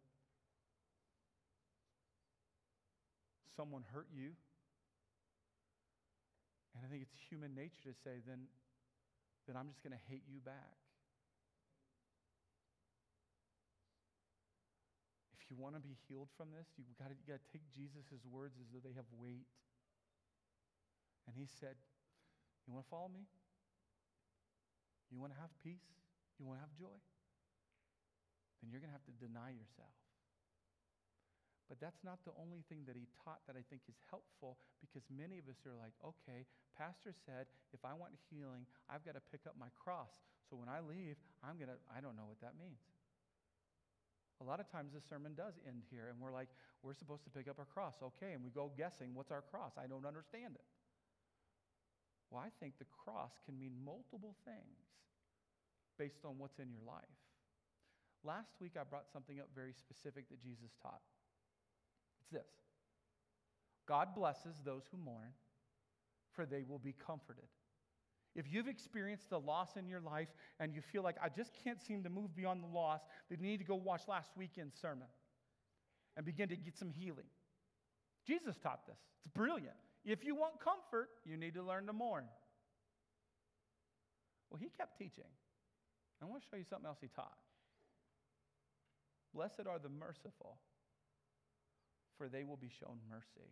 someone hurt you. And I think it's human nature to say, then I'm just going to hate you back. If you want to be healed from this, you got to take Jesus' words as though they have weight. And he said, you want to follow me? You want to have peace? You want to have joy? Then you're going to have to deny yourself. But that's not the only thing that he taught that I think is helpful, because many of us are like, okay, pastor said, if I want healing, I've got to pick up my cross. So when I leave, I don't know what that means. A lot of times the sermon does end here, and we're like, we're supposed to pick up our cross. Okay, and we go guessing, what's our cross? I don't understand it. Well, I think the cross can mean multiple things based on what's in your life. Last week, I brought something up very specific that Jesus taught. It's this. God blesses those who mourn, for they will be comforted. If you've experienced a loss in your life and you feel like, I just can't seem to move beyond the loss, then you need to go watch last weekend's sermon and begin to get some healing. Jesus taught this. It's brilliant. If you want comfort, you need to learn to mourn. Well, he kept teaching. I want to show you something else he taught. Blessed are the merciful, for they will be shown mercy.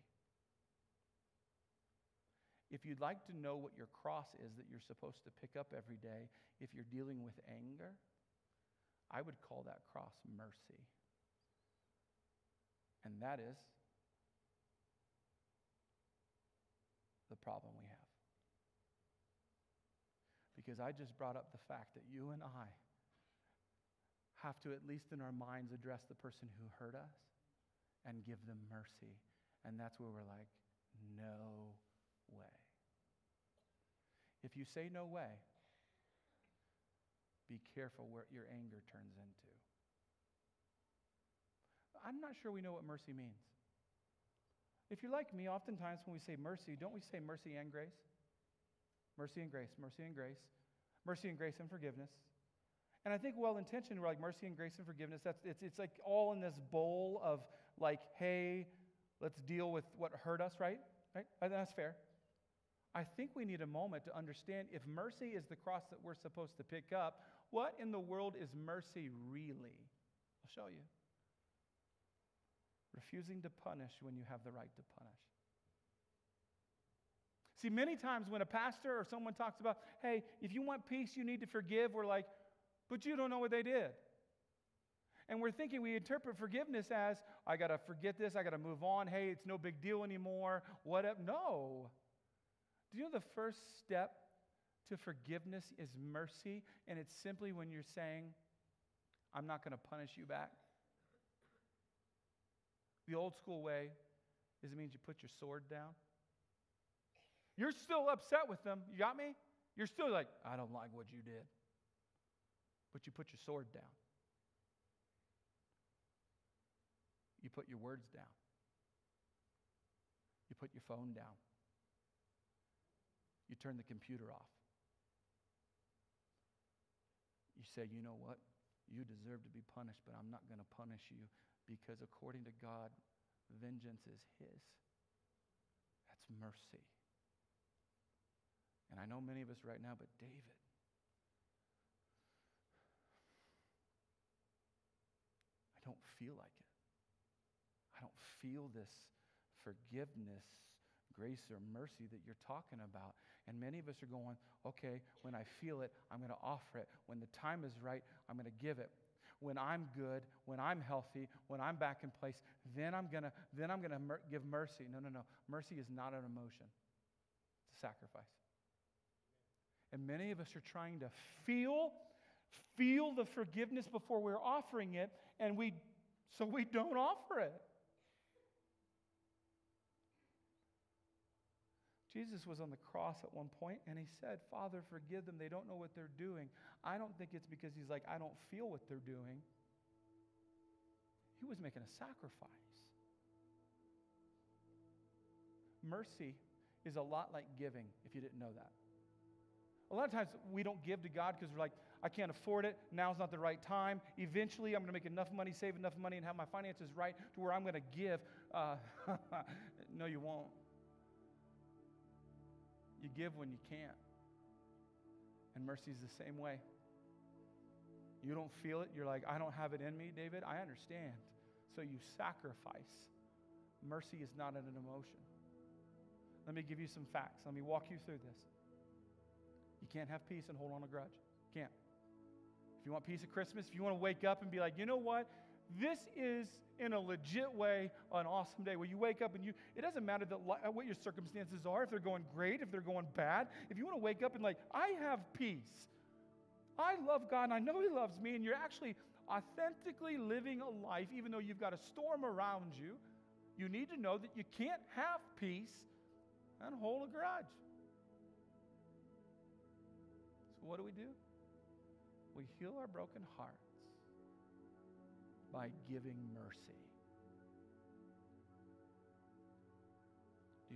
If you'd like to know what your cross is that you're supposed to pick up every day, if you're dealing with anger, I would call that cross mercy. And that is the problem we have. Because I just brought up the fact that you and I have to, at least in our minds, address the person who hurt us and give them mercy. And that's where we're like, no way. If you say no way, be careful what your anger turns into. I'm not sure we know what mercy means. If you're like me, oftentimes when we say mercy, don't we say mercy and grace? Mercy and grace, mercy and grace, mercy and grace and forgiveness. And I think well-intentioned, we're like mercy and grace and forgiveness. It's like all in this bowl of like, hey, let's deal with what hurt us, right? Right? That's fair. I think we need a moment to understand if mercy is the cross that we're supposed to pick up, what in the world is mercy really? I'll show you. Refusing to punish when you have the right to punish. See, many times when a pastor or someone talks about, hey, if you want peace, you need to forgive, we're like, but you don't know what they did. And we're thinking, we interpret forgiveness as, I got to forget this, I got to move on, hey, it's no big deal anymore, whatever. No. Do you know the first step to forgiveness is mercy? And it's simply when you're saying, I'm not going to punish you back. The old school way is it means you put your sword down. You're still upset with them. You got me? You're still like, I don't like what you did. But you put your sword down. You put your words down. You put your phone down. You turn the computer off. You say, you know what? You deserve to be punished, but I'm not going to punish you because according to God, vengeance is His. That's mercy. And I know many of us right now, but David, I don't feel like it. I don't feel this forgiveness, grace, or mercy that you're talking about. And many of us are going, okay, when I feel it, I'm going to offer it. When the time is right, I'm going to give it. When I'm good, when I'm healthy, when I'm back in place, then I'm going to give mercy. No. Mercy is not an emotion. It's a sacrifice. And many of us are trying to feel the forgiveness before we're offering it, and so we don't offer it. Jesus was on the cross at one point, and he said, Father, forgive them. They don't know what they're doing. I don't think it's because he's like, I don't feel what they're doing. He was making a sacrifice. Mercy is a lot like giving, if you didn't know that. A lot of times we don't give to God because we're like, I can't afford it. Now's not the right time. Eventually, I'm going to make enough money, save enough money, and have my finances right to where I'm going to give. No, you won't. You give when you can't. And mercy is the same way. You don't feel it. You're like, I don't have it in me, David. I understand. So you sacrifice. Mercy is not an emotion. Let me give you some facts. Let me walk you through this. You can't have peace and hold on a grudge. You can't. If you want peace at Christmas, if you want to wake up and be like, you know what? This is, in a legit way, an awesome day where you wake up and it doesn't matter what your circumstances are, if they're going great, if they're going bad. If you want to wake up and like, I have peace. I love God and I know He loves me, and you're actually authentically living a life, even though you've got a storm around you, you need to know that you can't have peace and hold a grudge. So what do? We heal our broken hearts by giving mercy.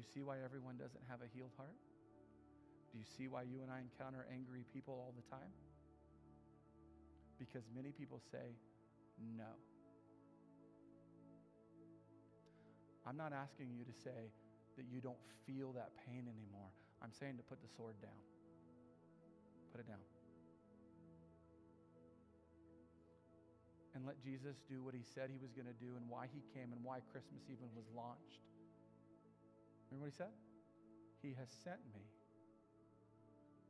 Do you see why everyone doesn't have a healed heart? Do you see why you and I encounter angry people all the time? Because many people say no. I'm not asking you to say that you don't feel that pain anymore. I'm saying to put the sword down. Put it down. And let Jesus do what he said he was going to do and why he came and why Christmas even was launched. Remember what he said? He has sent me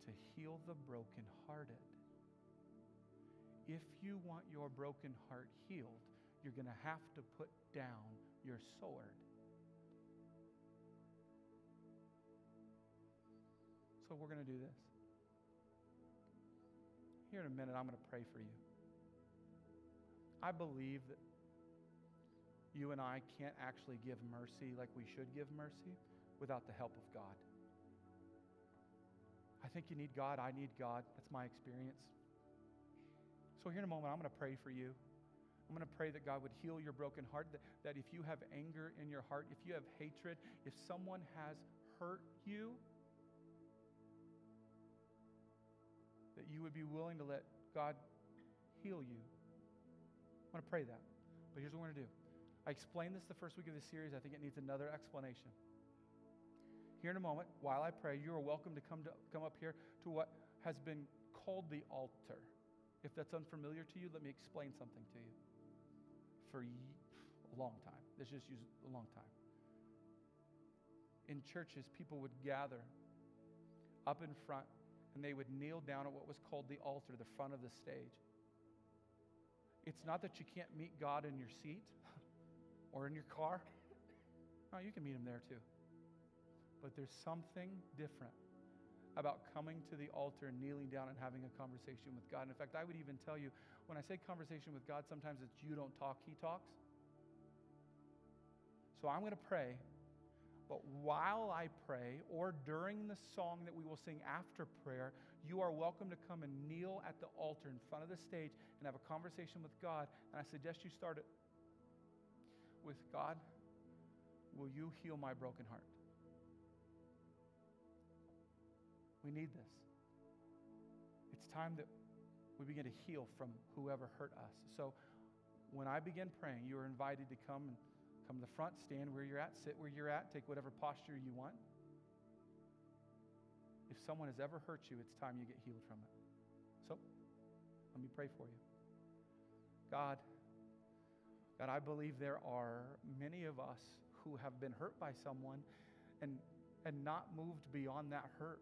to heal the brokenhearted. If you want your broken heart healed, you're going to have to put down your sword. So we're going to do this. Here in a minute, I'm going to pray for you. I believe that you and I can't actually give mercy like we should give mercy without the help of God. I think you need God. I need God. That's my experience. So here in a moment, I'm going to pray for you. I'm going to pray that God would heal your broken heart, that if you have anger in your heart, if you have hatred, if someone has hurt you, that you would be willing to let God heal you. I'm going to pray that. But here's what we're going to do. I explained this the first week of the series. I think it needs another explanation. Here in a moment, while I pray, you are welcome to come up here to what has been called the altar. If that's unfamiliar to you, let me explain something to you. For a long time. Let's just use a long time. In churches, people would gather up in front and they would kneel down at what was called the altar, the front of the stage. It's not that you can't meet God in your seat or in your car. No, you can meet him there too. But there's something different about coming to the altar and kneeling down and having a conversation with God. And in fact, I would even tell you, when I say conversation with God, sometimes it's you don't talk, he talks. So I'm going to pray, but while I pray, or during the song that we will sing after prayer, you are welcome to come and kneel at the altar in front of the stage and have a conversation with God. And I suggest you start it with, God, will you heal my broken heart? We need this. It's time that we begin to heal from whoever hurt us. So when I begin praying, you are invited to come to the front, stand where you're at, sit where you're at, take whatever posture you want. If someone has ever hurt you, it's time you get healed from it. So let me pray for you. God, I believe there are many of us who have been hurt by someone and not moved beyond that hurt.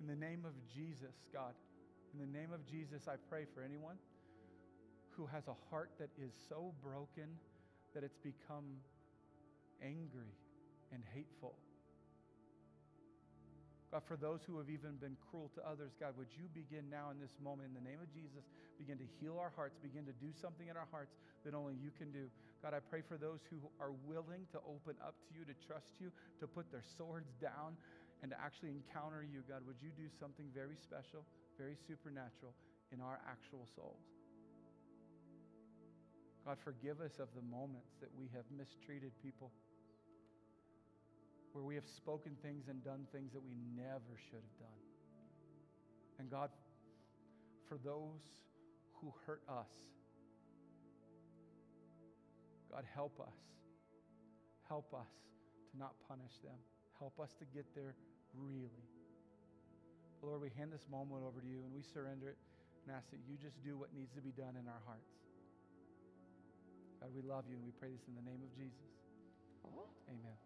In the name of Jesus, God, in the name of Jesus, I pray for anyone who has a heart that is so broken that it's become angry and hateful. God, for those who have even been cruel to others, God, would you begin now in this moment, in the name of Jesus, begin to heal our hearts, begin to do something in our hearts that only you can do. God, I pray for those who are willing to open up to you, to trust you, to put their swords down, and to actually encounter you. God, would you do something very special, very supernatural in our actual souls? God, forgive us of the moments that we have mistreated people, where we have spoken things and done things that we never should have done. And God, for those who hurt us, God, help us. Help us to not punish them. Help us to get there really. Lord, we hand this moment over to you and we surrender it and ask that you just do what needs to be done in our hearts. God, we love you and we pray this in the name of Jesus. Amen.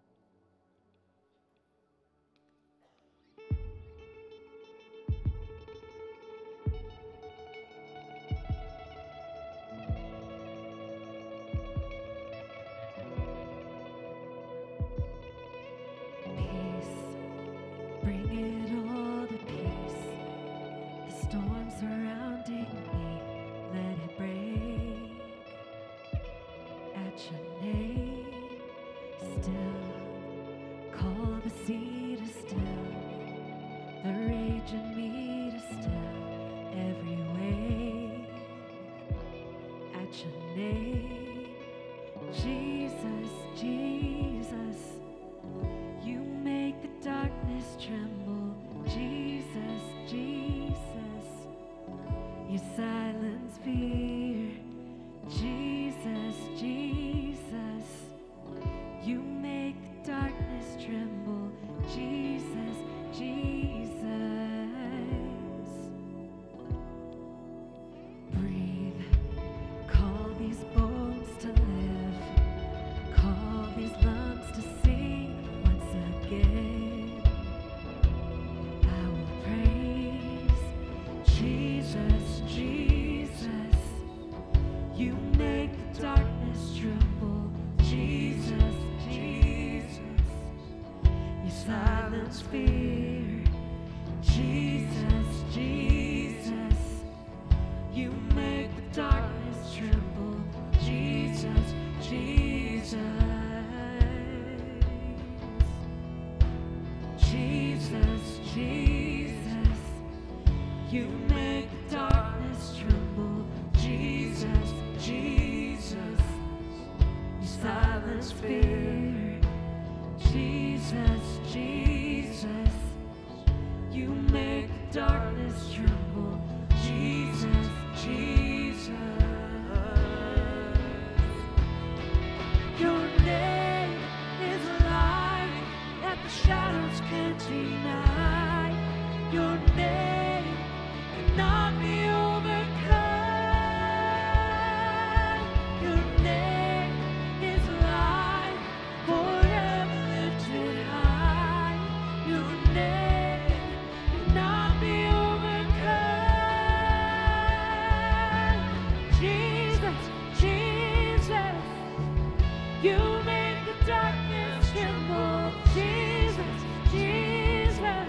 Bring it all to peace. The storm surrounding me, let it break. At your name, still, call the sea to still, the rage in me to still, every wave. At your name, Jesus, Jesus, You make the darkness tremble. Jesus, Jesus. You silence fear. Jesus, Jesus. You make the darkness tremble. Jesus, Jesus. Breathe. Call these bones to live. Call these lungs to sing once again. I will praise Jesus, Jesus. You make the darkness tremble. Jesus, Jesus. You silence fear. Jesus, Jesus. You make the darkness tremble. Jesus, Jesus. Jesus, Jesus. You make the darkness tremble. Jesus, Jesus. You silence fear. Jesus, Jesus. You make the darkness tremble. Jesus, Jesus. Your name is a light that the shadows can't deny. Your name cannot be overcome. Your name is a light forever lifted high. Your name cannot be overcome. Jesus, Jesus. You make the darkness tremble. Jesus, Jesus.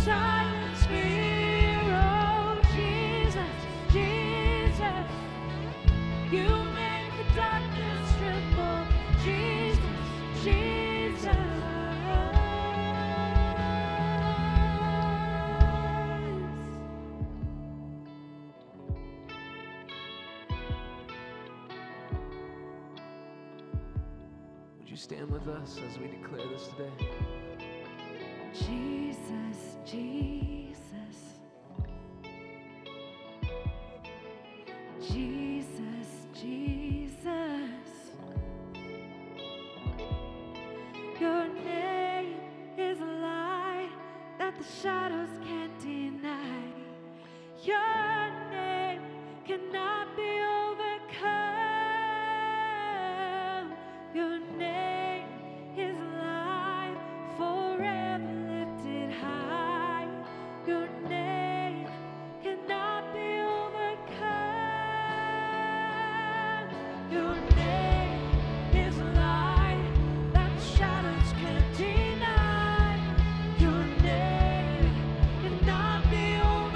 Silence fear. Oh, Jesus, Jesus. You make the darkness tremble. Jesus, Jesus. Would you stand with us as we declare this today? Jesus, Jesus. Jesus, Jesus. Your name is a light that the shadows can't deny. Your name cannot be overcome. Your name is alive, forever lifted high. Your name cannot be overcome. Your name is alive, that the shadows can't deny. Your name cannot be overcome.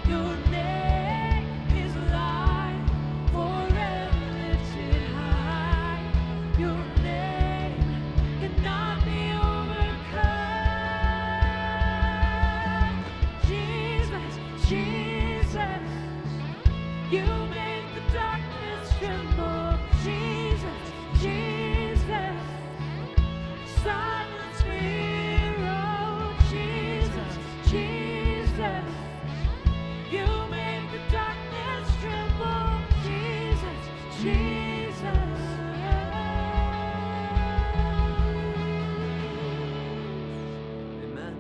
Your name is alive, forever lifted high. Your name cannot be overcome. Jesus, Jesus. You make the darkness tremble. Jesus, Jesus. Silence fear. Oh, Jesus, Jesus. You make the darkness tremble. Jesus, Jesus. Amen.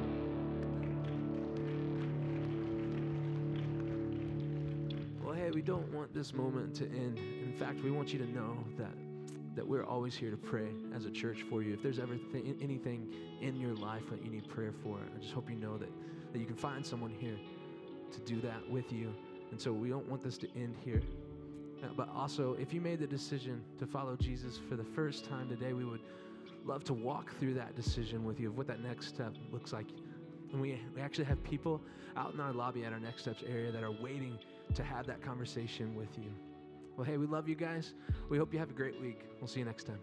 Well, hey, we don't want this moment to end. In fact, we want you to know that we're always here to pray as a church for you. If there's ever anything in your life that you need prayer for, I just hope you know that you can find someone here to do that with you. And so we don't want this to end here. But also, if you made the decision to follow Jesus for the first time today, we would love to walk through that decision with you of what that next step looks like. And we actually have people out in our lobby at our Next Steps area that are waiting to have that conversation with you. Well, hey, we love you guys. We hope you have a great week. We'll see you next time.